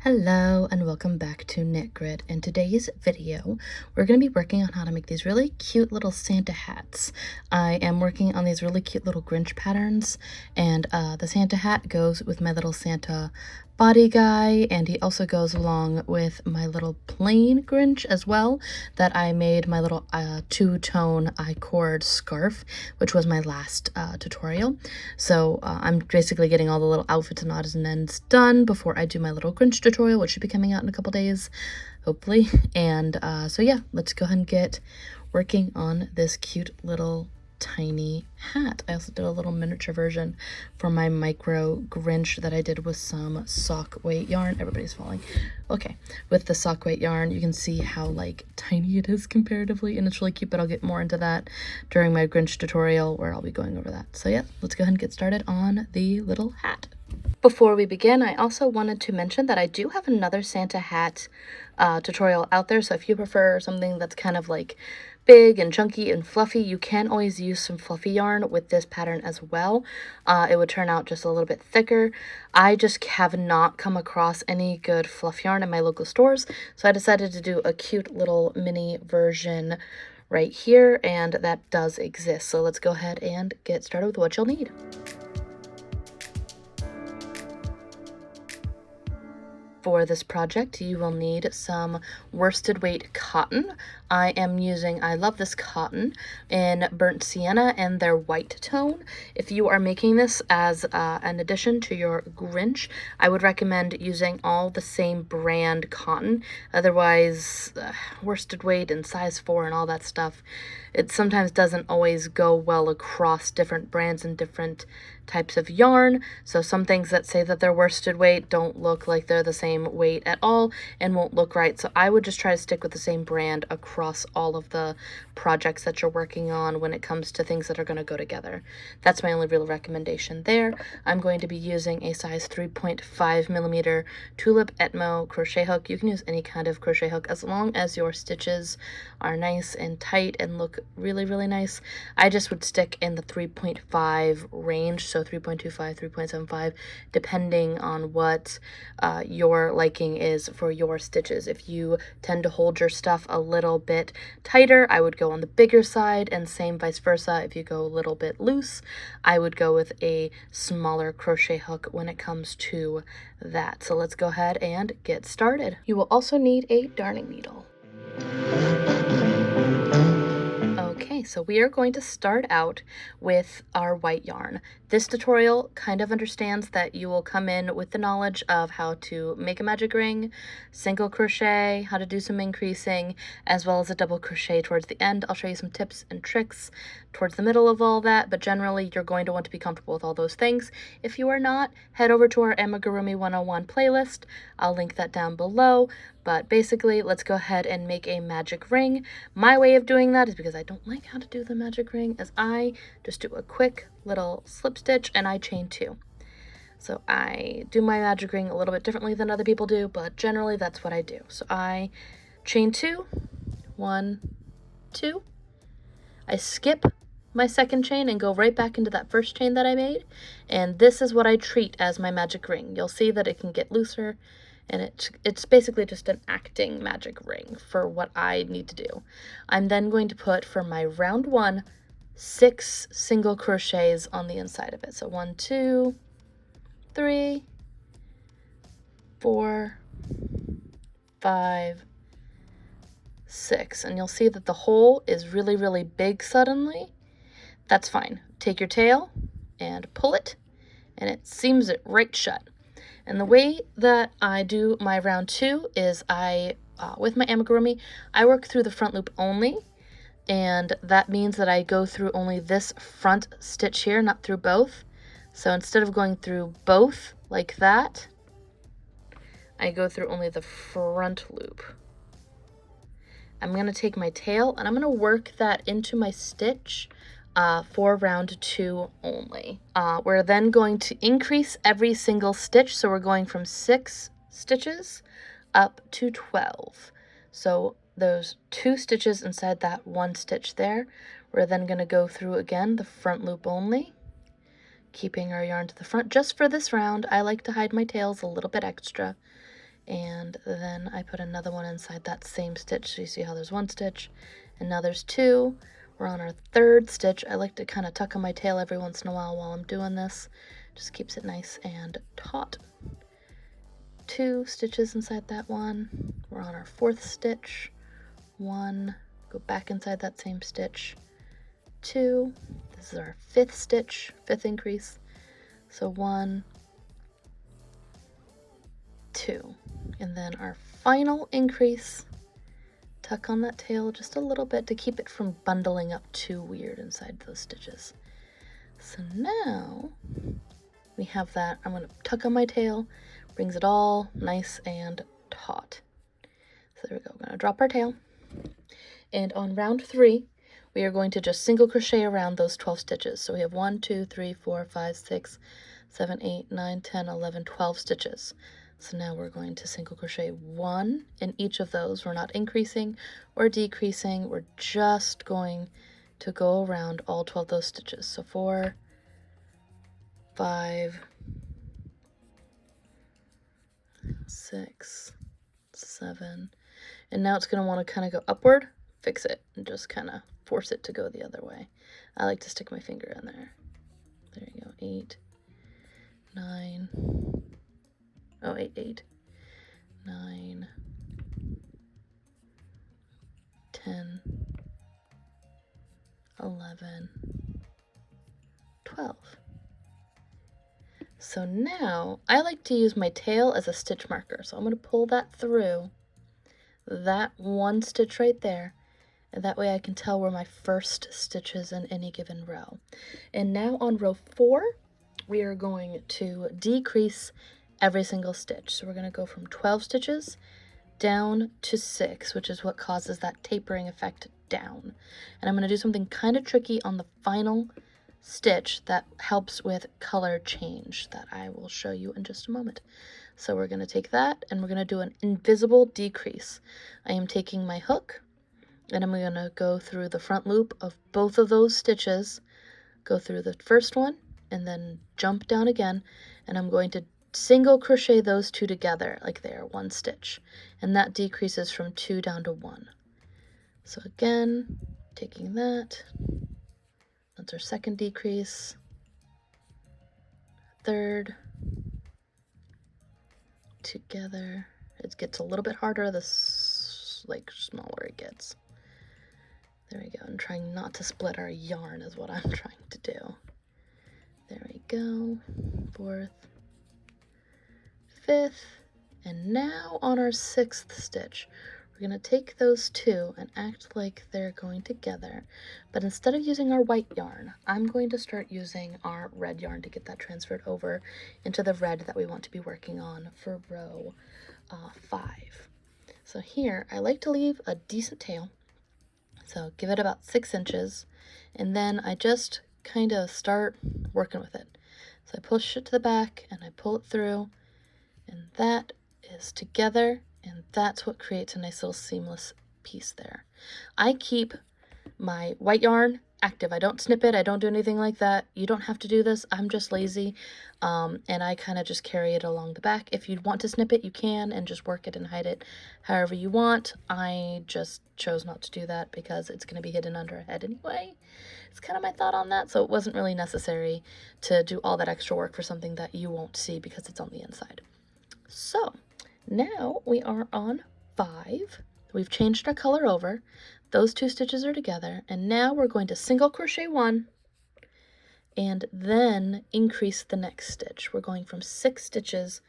Hello and welcome back to Knit Grid. In today's video, we're going to be working on how to make these really cute little Santa hats. I am working on these really cute little Grinch patterns, and the Santa hat goes with my little Santa body guy, and he also goes along with my little plain Grinch as well that I made my little two-tone I-cord scarf, which was my last tutorial. So I'm basically getting all the little outfits and odds and ends done before I do my little Grinch tutorial, which should be coming out in a couple days, hopefully. And so yeah, let's go ahead and get working on this cute little tiny hat. I also did a little miniature version for my micro Grinch that I did with some sock weight yarn. Everybody's falling. Okay, with the sock weight yarn, you can see how like tiny it is comparatively, and it's really cute, but I'll get more into that during my Grinch tutorial where I'll be going over that. So yeah, let's go ahead and get started on the little hat. Before we begin, I also wanted to mention that I do have another Santa hat tutorial out there, so if you prefer something that's kind of like big and chunky and fluffy, you can always use some fluffy yarn with this pattern as well. It would turn out just a little bit thicker. I just have not come across any good fluff yarn in my local stores, so I decided to do a cute little mini version right here, and that does exist. So let's go ahead and get started with what you'll need. For this project, you will need some worsted weight cotton. I love this cotton in burnt sienna and their white tone. If you are making this as an addition to your Grinch, I would recommend using all the same brand cotton. Otherwise, worsted weight and size 4 and all that stuff, it sometimes doesn't always go well across different brands and different types of yarn. So some things that say that they're worsted weight don't look like they're the same weight at all and won't look right. So I would just try to stick with the same brand across all of the projects that you're working on when it comes to things that are going to go together. That's my only real recommendation there. I'm going to be using a size 3.5 millimeter Tulip Etimo crochet hook. You can use any kind of crochet hook as long as your stitches are nice and tight and look really, really nice. I just would stick in the 3.5 range, so 3.25, 3.75, depending on what your liking is for your stitches. If you tend to hold your stuff a little bit tighter, I would go on the bigger side, and same vice versa. If you go a little bit loose, I would go with a smaller crochet hook when it comes to that. So let's go ahead and get started. You will also need a darning needle. Okay, so we are going to start out with our white yarn. This tutorial kind of understands that you will come in with the knowledge of how to make a magic ring, single crochet, how to do some increasing, as well as a double crochet towards the end. I'll show you some tips and tricks towards the middle of all that, but generally you're going to want to be comfortable with all those things. If you are not, head over to our Amigurumi 101 playlist. I'll link that down below. But basically, let's go ahead and make a magic ring. My way of doing that is because I don't like how to do the magic ring, is I just do a quick little slip stitch and I chain 2. So I do my magic ring a little bit differently than other people do, but generally that's what I do. So I chain 2, 1, 2. I skip my second chain and go right back into that first chain that I made, and this is what I treat as my magic ring. You'll see that it can get looser, and it's basically just an acting magic ring for what I need to do. I'm then going to put, for my round 1, 6 single crochets on the inside of it. So 1, 2, 3, 4, 5, 6. And you'll see that the hole is really, really big suddenly. That's fine. Take your tail and pull it, and it seams it right shut. And the way that I do my round 2 is with my amigurumi, I work through the front loop only, and that means that I go through only this front stitch here, not through both. So instead of going through both like that, I go through only the front loop. I'm going to take my tail and I'm going to work that into my stitch for round 2 only. We're then going to increase every single stitch, so we're going from 6 stitches up to 12. So those 2 stitches inside that 1 stitch there, we're then going to go through again the front loop only, keeping our yarn to the front. Just for this round, I like to hide my tails a little bit extra, and then I put another one inside that same stitch. So you see how there's one stitch and now there's two. We're on our third stitch. I like to kind of tuck on my tail every once in a while I'm doing this. Just keeps it nice and taut. 2 stitches inside that one. We're on our 4th stitch. 1, go back inside that same stitch. 2, this is our 5th stitch, 5th increase. So 1, 2, and then our final increase. Tuck on that tail just a little bit to keep it from bundling up too weird inside those stitches. So now we have that. I'm going to tuck on my tail, brings it all nice and taut. So there we go. We're going to drop our tail. And on round 3, we are going to just single crochet around those 12 stitches. So we have 1, 2, 3, 4, 5, 6, 7, 8, 9, 10, 11, 12 stitches. So now we're going to single crochet 1 in each of those. We're not increasing or decreasing. We're just going to go around all 12 of those stitches. So 4, 5, 6, 7, and now it's going to want to kind of go upward, fix it, and just kind of force it to go the other way. I like to stick my finger in there. There you go. 8, 9, oh, 8, 8, 9, 10, 11, 12. So now I like to use my tail as a stitch marker. So I'm going to pull that through that one stitch right there. And that way I can tell where my first stitch is in any given row. And now on row 4, we are going to decrease every single stitch. So we're going to go from 12 stitches down to 6, which is what causes that tapering effect down. And I'm going to do something kind of tricky on the final stitch that helps with color change that I will show you in just a moment. So we're going to take that and we're going to do an invisible decrease. I am taking my hook and I'm going to go through the front loop of both of those stitches, go through the first one and then jump down again, and I'm going to single crochet those two together like they are one stitch, and that decreases from 2 down to 1. So again, taking that, that's our second decrease, third, together. It gets a little bit harder the smaller it gets. There we go. I'm trying not to split our yarn is what I'm trying to do. There we go. 4th, 5th, and now on our 6th stitch, we're going to take those two and act like they're going together. But instead of using our white yarn, I'm going to start using our red yarn to get that transferred over into the red that we want to be working on for row 5. So here, I like to leave a decent tail. So give it about 6 inches, and then I just kind of start working with it. So I push it to the back and I pull it through, and that is together, and that's what creates a nice little seamless piece there. I keep my white yarn active. I don't snip it. I don't do anything like that. You don't have to do this. I'm just lazy, and I kind of just carry it along the back. If you want to snip it, you can, and just work it and hide it however you want. I just chose not to do that because it's going to be hidden under a head anyway. It's kind of my thought on that, so it wasn't really necessary to do all that extra work for something that you won't see because it's on the inside. So now we are on 5. We've changed our color over. Those 2 stitches are together, and now we're going to single crochet 1 and then increase the next stitch. We're going from 6 stitches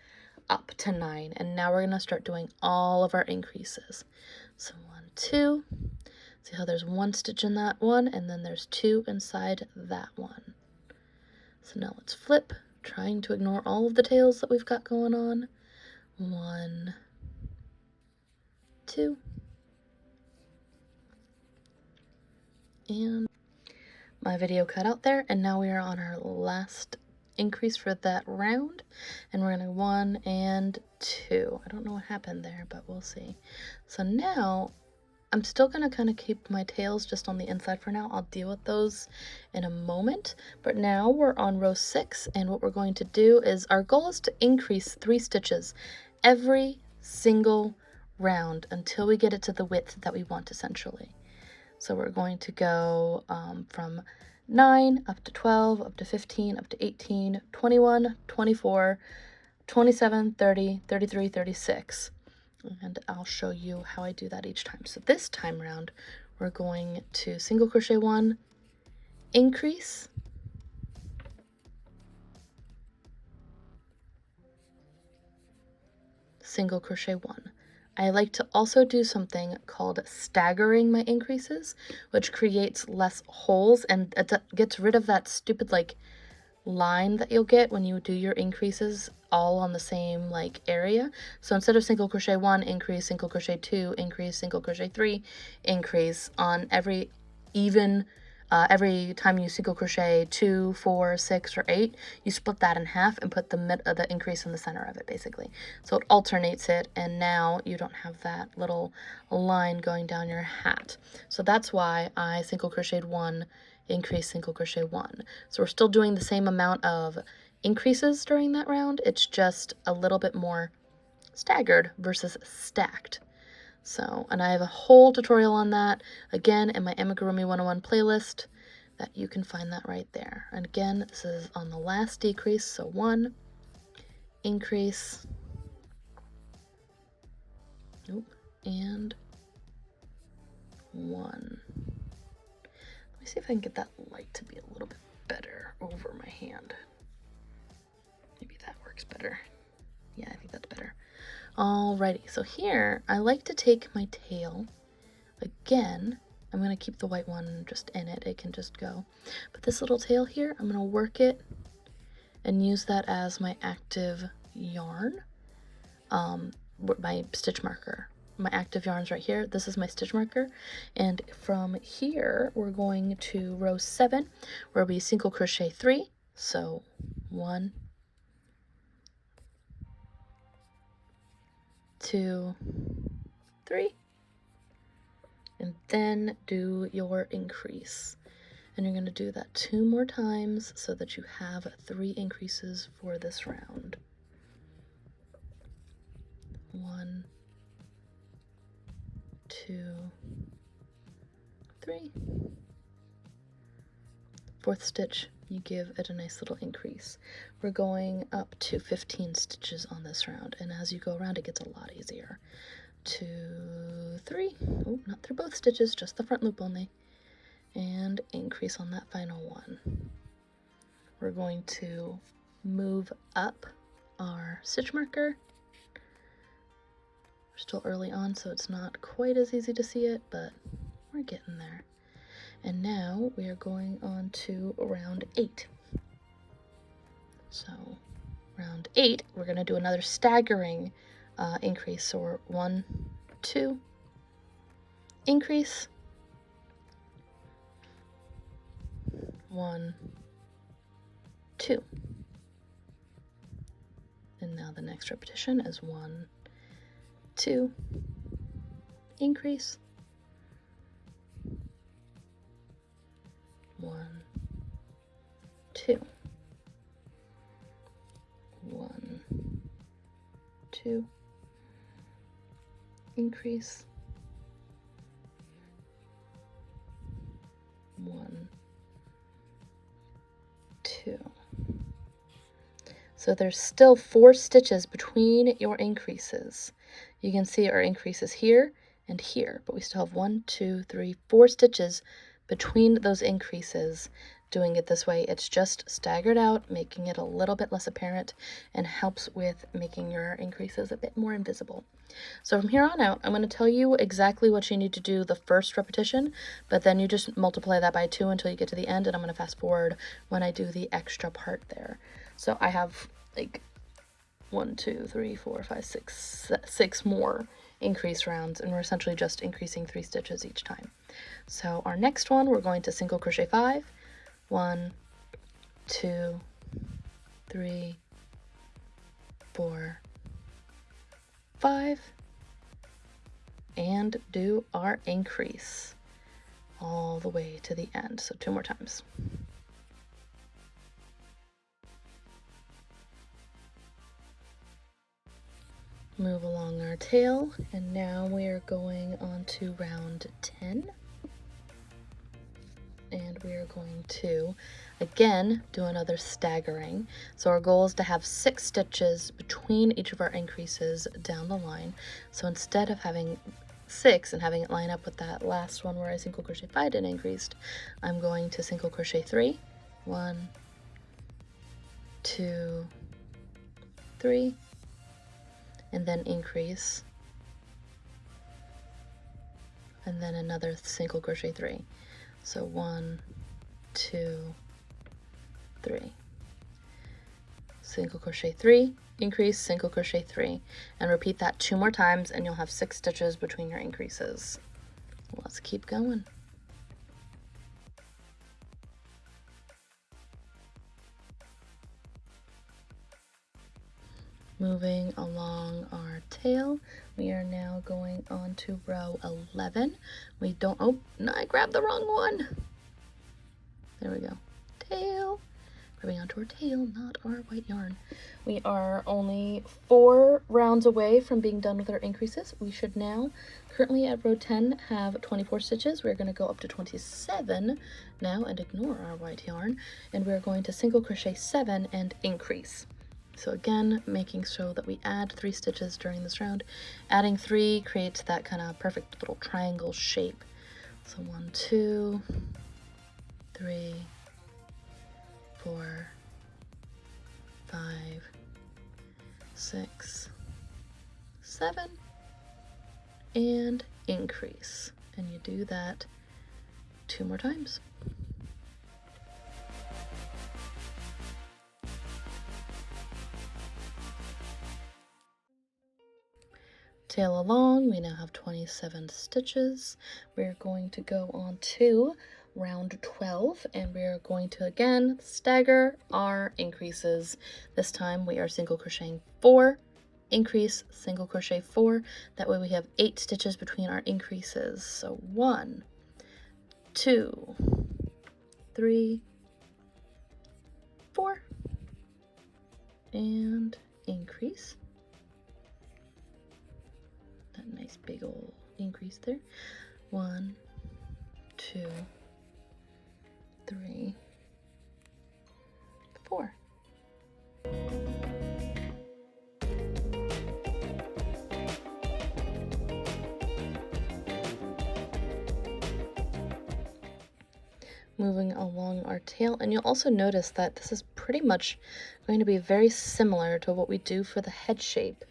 up to 9, and now we're going to start doing all of our increases. So 1, 2, see how there's 1 stitch in that one, and then there's 2 inside that one. So now let's flip, trying to ignore all of the tails that we've got going on. 1, 2, and my video cut out there, and now we are on our last increase for that round, and we're gonna 1 and 2. I don't know what happened there, but we'll see. So now I'm still gonna kind of keep my tails just on the inside for now. I'll deal with those in a moment, but now we're on row 6, and what we're going to do is our goal is to increase 3 stitches every single round until we get it to the width that we want essentially. So we're going to go from 9 up to 12, up to 15, up to 18, 21, 24, 27, 30, 33, 36. And I'll show you how I do that each time. So this time around, we're going to single crochet 1, increase, single crochet 1. I like to also do something called staggering my increases, which creates less holes and it gets rid of that stupid like line that you'll get when you do your increases all on the same like area. So instead of single crochet 1, increase, single crochet 2, increase, single crochet 3, increase on every even every time you single crochet 2, 4, 6, or 8, you split that in half and put the increase in the center of it basically. So it alternates it, and now you don't have that little line going down your hat. So that's why I single crocheted 1, increase, single crochet 1. So we're still doing the same amount of increases during that round. It's just a little bit more staggered versus stacked. So, and I have a whole tutorial on that, again, in my Amigurumi 101 playlist, that you can find that right there. And again, this is on the last decrease, so 1, increase, and 1. Let me see if I can get that light to be a little bit better over my hand. Maybe that works better. Yeah, I think that's better. Alrighty, so here I like to take my tail. Again, I'm going to keep the white one just in it. It can just go. But this little tail here, I'm going to work it and use that as my active yarn. My stitch marker. My active yarn's right here. This is my stitch marker. And from here, we're going to row 7, where we single crochet 3. So 1, 2, 3, and then do your increase. And you're going to do that 2 more times so that you have 3 increases for this round. 1, 2, 3. Fourth stitch, you give it a nice little increase. We're going up to 15 stitches on this round, and as you go around it gets a lot easier. 2, 3, oh, not through both stitches, just the front loop only, and increase on that final one. We're going to move up our stitch marker. We're still early on, so it's not quite as easy to see it, but we're getting there. And now we are going on to round 8. So round 8, we're going to do another staggering increase. So we're 1, 2, increase, 1, 2. And now the next repetition is 1, 2, increase, 1, 2, 1, 2, increase, 1, 2. So there's still 4 stitches between your increases. You can see our increases here and here, but we still have 1, 2, 3, 4 stitches between those increases. Doing it this way, it's just staggered out, making it a little bit less apparent, and helps with making your increases a bit more invisible. So from here on out, I'm going to tell you exactly what you need to do the first repetition, but then you just multiply that by 2 until you get to the end, and I'm going to fast forward when I do the extra part there. So I have like 1, 2, 3, 4, 5, 6 more increase rounds, and we're essentially just increasing 3 stitches each time. So our next one, we're going to single crochet 5. 1, 2, 3, 4, 5, and do our increase all the way to the end. So 2 more times. Move along our tail, and now we are going on to round 10. And we are going to, again, do another staggering. So our goal is to have 6 stitches between each of our increases down the line. So instead of having 6 and having it line up with that last one where I single crochet 5 and increased, I'm going to single crochet 3. 1, 2, 3, and then increase, and then another single crochet 3. So 1, 2, 3, single crochet 3, increase, single crochet 3, and repeat that 2 more times, and you'll have 6 stitches between your increases. Let's keep going. Moving along our tail, we are now going on to row 11. We don't, oh, no, I grabbed the wrong one. There we go. Tail. Grabbing onto our tail, not our white yarn. We are only 4 rounds away from being done with our increases. We should now, currently at row 10, have 24 stitches. We're going to go up to 27 now and ignore our white yarn. And we're going to single crochet 7 and increase. So again, making sure that we add 3 stitches during this round. Adding 3 creates that kind of perfect little triangle shape. So 1, 2, 3, 4, 5, 6, 7, and increase. And you do that 2 more times. Tail along, we now have 27 stitches. We're going to go on to round 12, and we're going to again stagger our increases. This time we are single crocheting 4, increase, single crochet 4. That way we have 8 stitches between our increases. So 1, 2, 3, 4, and increase. That nice big old increase there. 1, 2, 3, 4. Moving along our tail, and you'll also notice that this is pretty much going to be very similar to what we do for the head shape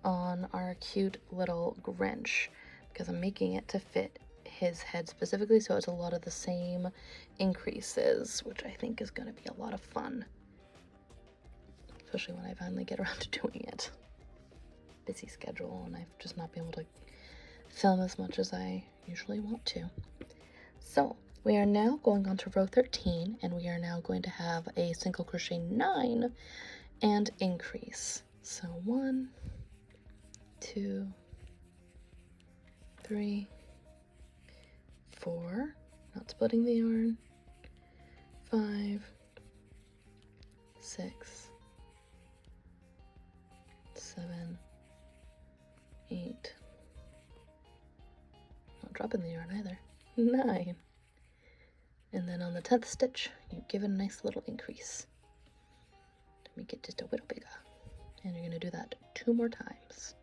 on our cute little Grinch, because I'm making it to fit his head specifically, so it's a lot of the same increases, which I think is going to be a lot of fun, especially when I finally get around to doing it. Busy schedule, and I've just not been able to film as much as I usually want to. So we are now going on to row 13, and we are now going to have a single crochet 9 and increase. So 1, 2, 3, 4, not splitting the yarn, 5, 6, 7, 8, not dropping the yarn either, 9. And then on the 10th stitch, you give it a nice little increase to make it just a little bigger. And you're going to do that 2 more times.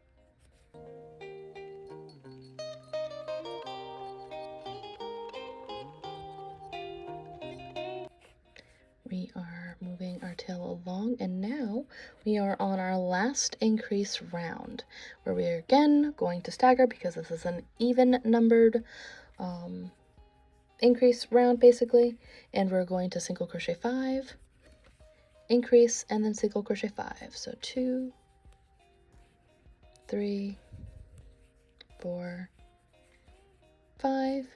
We are moving our tail along, and now we are on our last increase round, where we are again going to stagger because this is an even numbered increase round basically, and we're going to single crochet 5, increase, and then single crochet 5. So 2, 3, 4, 5,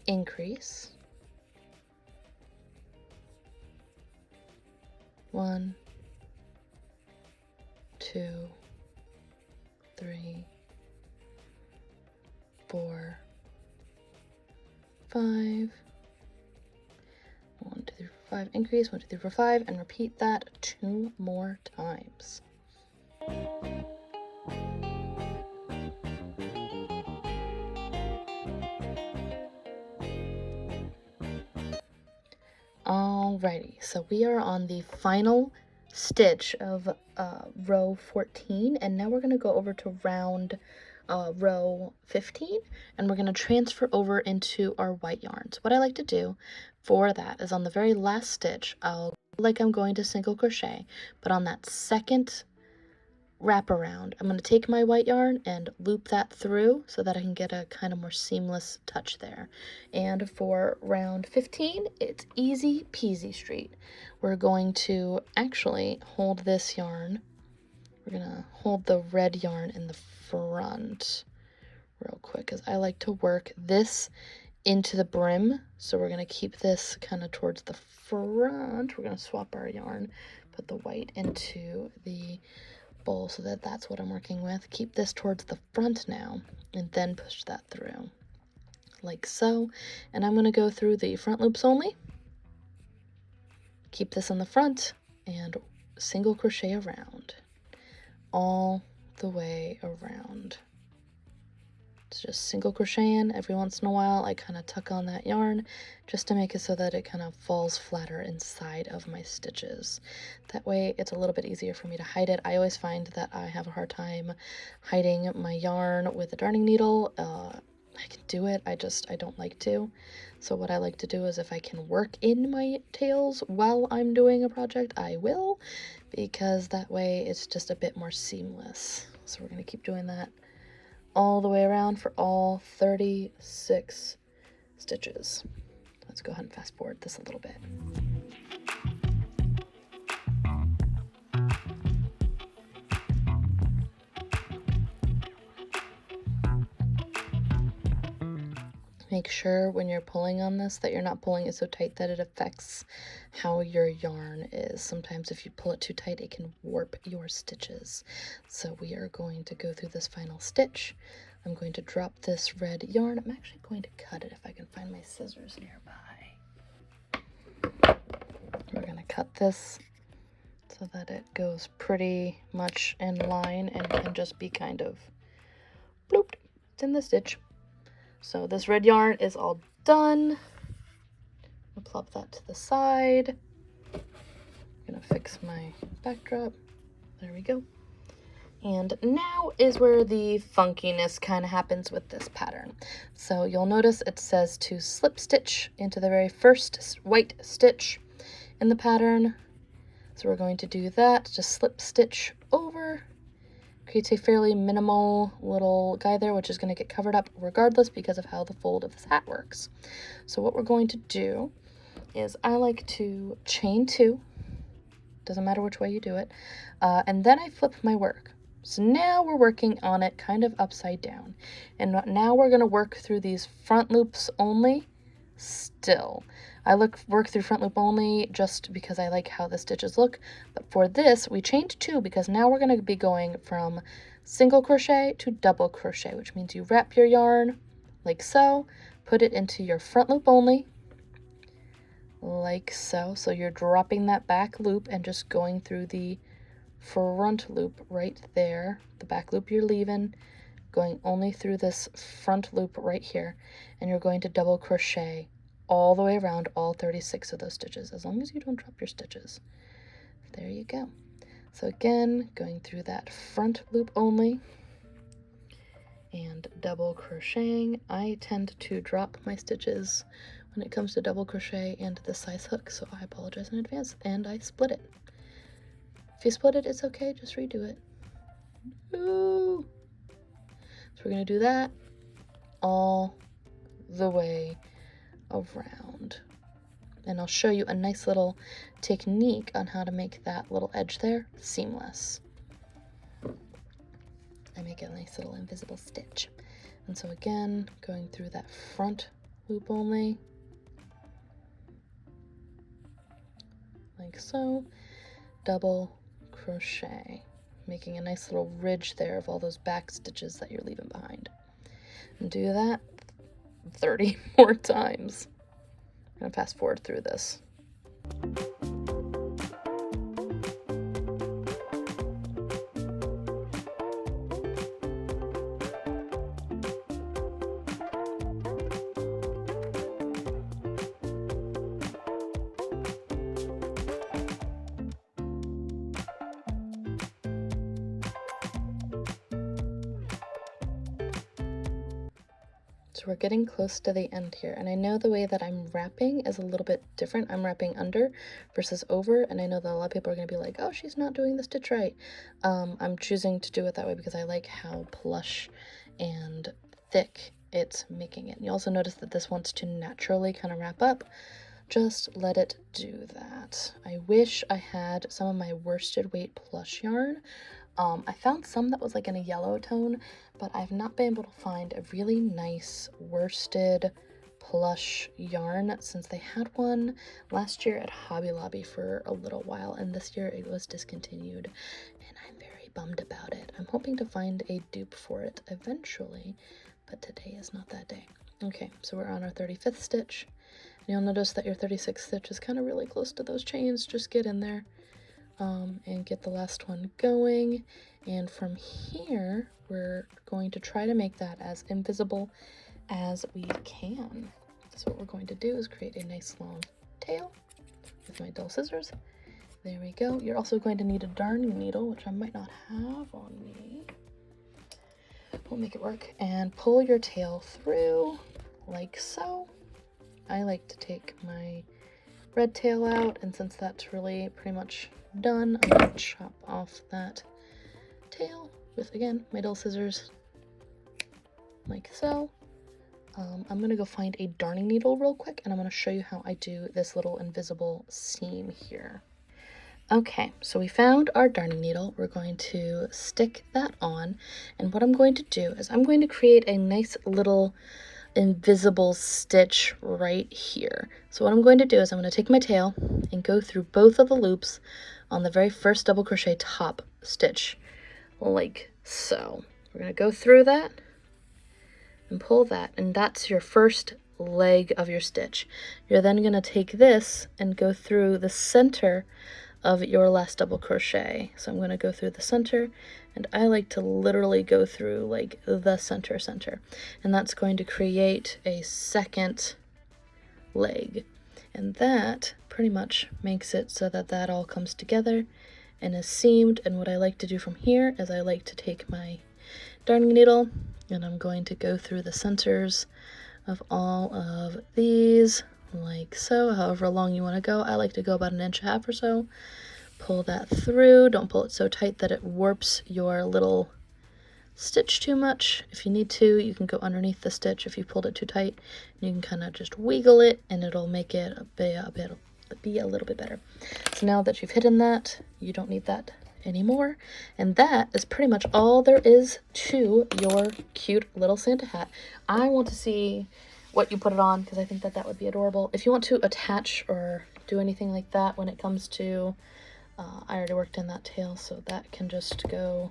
increase, 1, 2, 3, 4, 5, 1, 2, 3, 4, 5, increase, 1, 2, 3, 4, 5, and repeat that 2 more times. Alrighty, so we are on the final stitch of row 14, and now we're going to go over to row 15, and we're going to transfer over into our white yarns. What I like to do for that is on the very last stitch, I'll like I'm going to single crochet, but on that second wrap around, I'm going to take my white yarn and loop that through so that I can get a kind of more seamless touch there. And for round 15, it's easy peasy street. We're going to actually hold this yarn. We're going to hold the red yarn in the front real quick because I like to work this into the brim. So we're going to keep this kind of towards the front. We're going to swap our yarn, put the white into the bowl so that that's what I'm working with. Keep this towards the front now and then push that through like so. And I'm going to go through the front loops only. Keep this in the front and single crochet around all the way around. It's just single crocheting every once in a while. I kind of tuck on that yarn just to make it so that it kind of falls flatter inside of my stitches. That way it's a little bit easier for me to hide it. I always find that I have a hard time hiding my yarn with a darning needle. I can do it, I don't like to. So what I like to do is if I can work in my tails while I'm doing a project, I will, because that way it's just a bit more seamless. So we're going to keep doing that all the way around for all 36 stitches. Let's go ahead and fast forward this a little bit. Make sure when you're pulling on this that you're not pulling it so tight that it affects how your yarn is. Sometimes if you pull it too tight, it can warp your stitches. So we are going to go through this final stitch. I'm going to drop this red yarn. I'm actually going to cut it if I can find my scissors nearby. We're going to cut this so that it goes pretty much in line and can just be kind of blooped. It's in the stitch. So this red yarn is all done. I'll plop that to the side. I'm gonna fix my backdrop. There we go. And now is where the funkiness kind of happens with this pattern. So you'll notice it says to slip stitch into the very first white stitch in the pattern. So we're going to do that, just slip stitch over. Creates a fairly minimal little guy there, which is going to get covered up regardless because of how the fold of this hat works. So what we're going to do is I like to chain two, doesn't matter which way you do it, and then I flip my work. So now we're working on it kind of upside down. And now we're going to work through these front loops only still. I work through front loop only just because I like how the stitches look, but for this we chained two because now we're going to be going from single crochet to double crochet, which means you wrap your yarn like so, put it into your front loop only like so. So you're dropping that back loop and just going through the front loop right there. The back loop you're leaving, going only through this front loop right here, and you're going to double crochet all the way around all 36 of those stitches, as long as you don't drop your stitches. There you go. So again, going through that front loop only and double crocheting. I tend to drop my stitches when it comes to double crochet and the size hook, so I apologize in advance, and I split it. If you split it, it's okay, just redo it. Ooh. So we're going to do that all the way around. And I'll show you a nice little technique on how to make that little edge there seamless. I make a nice little invisible stitch. And so again, going through that front loop only, like so, double crochet, making a nice little ridge there of all those back stitches that you're leaving behind. And do that 30 more times. I'm going to fast forward through this. So we're getting close to the end here, and I know the way that I'm wrapping is a little bit different. I'm wrapping under versus over, and I know that a lot of people are going to be like, oh, she's not doing the stitch right. I'm choosing to do it that way because I like how plush and thick it's making it. And you also notice that this wants to naturally kind of wrap up. Just let it do that. I wish I had some of my worsted weight plush yarn. I found some that was like in a yellow tone, but I've not been able to find a really nice worsted plush yarn since they had one last year at Hobby Lobby for a little while, and this year it was discontinued, and I'm very bummed about it. I'm hoping to find a dupe for it eventually, but today is not that day. Okay, so we're on our 35th stitch, and you'll notice that your 36th stitch is kind of really close to those chains. Just get in there. And get the last one going, and from here we're going to try to make that as invisible as we can. So what we're going to do is create a nice long tail with my dull scissors. There we go. You're also going to need a darning needle, which I might not have on me. We'll make it work, and pull your tail through like so. I like to take my red tail out, and since that's really pretty much done, I'm going to chop off that tail with, again, my dull scissors, like so. I'm going to go find a darning needle real quick, and I'm going to show you how I do this little invisible seam here. Okay, so we found our darning needle. We're going to stick that on, and what I'm going to do is I'm going to create a nice little invisible stitch right here. So what I'm going to do is I'm going to take my tail and go through both of the loops on the very first double crochet top stitch, like so. We're going to go through that and pull that, and that's your first leg of your stitch. You're then going to take this and go through the center of your last double crochet. So I'm going to go through the center, and I like to literally go through like the center, and that's going to create a second leg, and that pretty much makes it so that that all comes together and is seamed. And what I like to do from here is I like to take my darning needle, and I'm going to go through the centers of all of these like so, however long you want to go. I like to go about 1.5 inches or so. Pull that through. Don't pull it so tight that it warps your little stitch too much. If you need to, you can go underneath the stitch if you pulled it too tight. You can kind of just wiggle it, and it'll make it be a little bit better. So now that you've hidden that, you don't need that anymore, and that is pretty much all there is to your cute little Santa hat. I want to see what you put it on, because I think that that would be adorable. If you want to attach or do anything like that when it comes to I already worked in that tail, so that can just go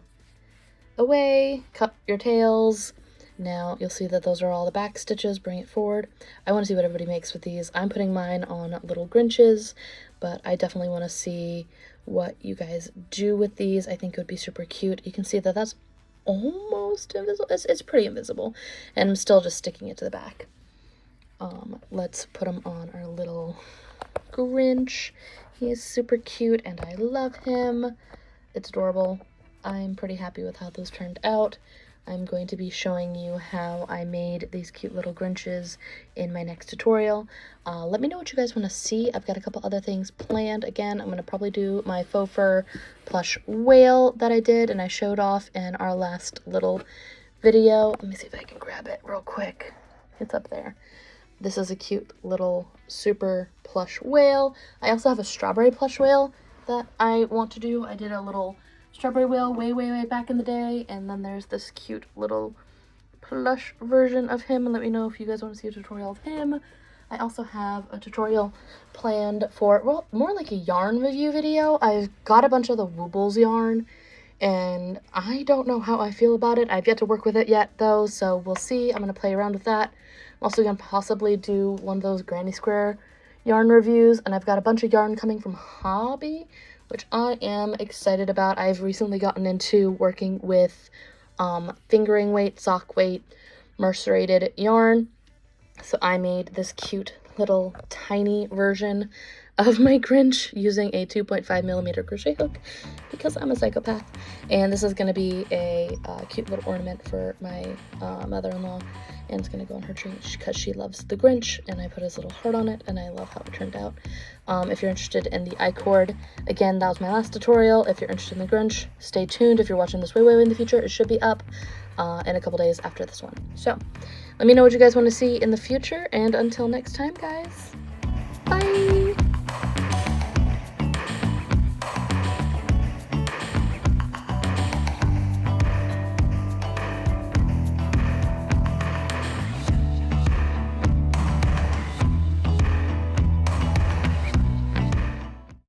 away. Cut your tails. Now you'll see that those are all the back stitches. Bring it forward. I want to see what everybody makes with these. I'm putting mine on little Grinches, but I definitely want to see what you guys do with these. I think it would be super cute. You can see that that's almost invisible. It's pretty invisible, and I'm still just sticking it to the back. Let's put them on our little Grinch. He is super cute, and I love him. It's adorable. I'm pretty happy with how those turned out. I'm going to be showing you how I made these cute little Grinches in my next tutorial. Let me know what you guys want to see. I've got a couple other things planned. Again, I'm going to probably do my faux fur plush whale that I did and I showed off in our last little video. Let me see if I can grab it real quick. It's up there. This is a cute little super plush whale. I also have a strawberry plush whale that I want to do. I did a little strawberry whale way back in the day, and then there's this cute little plush version of him, and let me know if you guys want to see a tutorial of him. I also have a tutorial planned for, well, more like a yarn review video. I've got a bunch of the Woobles yarn, and I don't know how I feel about it. I've yet to work with it yet, though, so we'll see. I'm going to play around with that. I'm also going to possibly do one of those Granny Square yarn reviews, and I've got a bunch of yarn coming from Hobby, which I am excited about. I've recently gotten into working with fingering weight, sock weight, mercerated yarn. So I made this cute little tiny version of my Grinch using a 2.5mm crochet hook because I'm a psychopath. And this is going to be a cute little ornament for my mother-in-law. and it's gonna go on her tree because she loves the Grinch, and I put his little heart on it, and I love how it turned out. If you're interested in the I-cord, again, that was my last tutorial. If you're interested in the Grinch, stay tuned. If you're watching this way in the future, it should be up in a couple days after this one. So let me know what you guys want to see in the future, and until next time, guys, bye.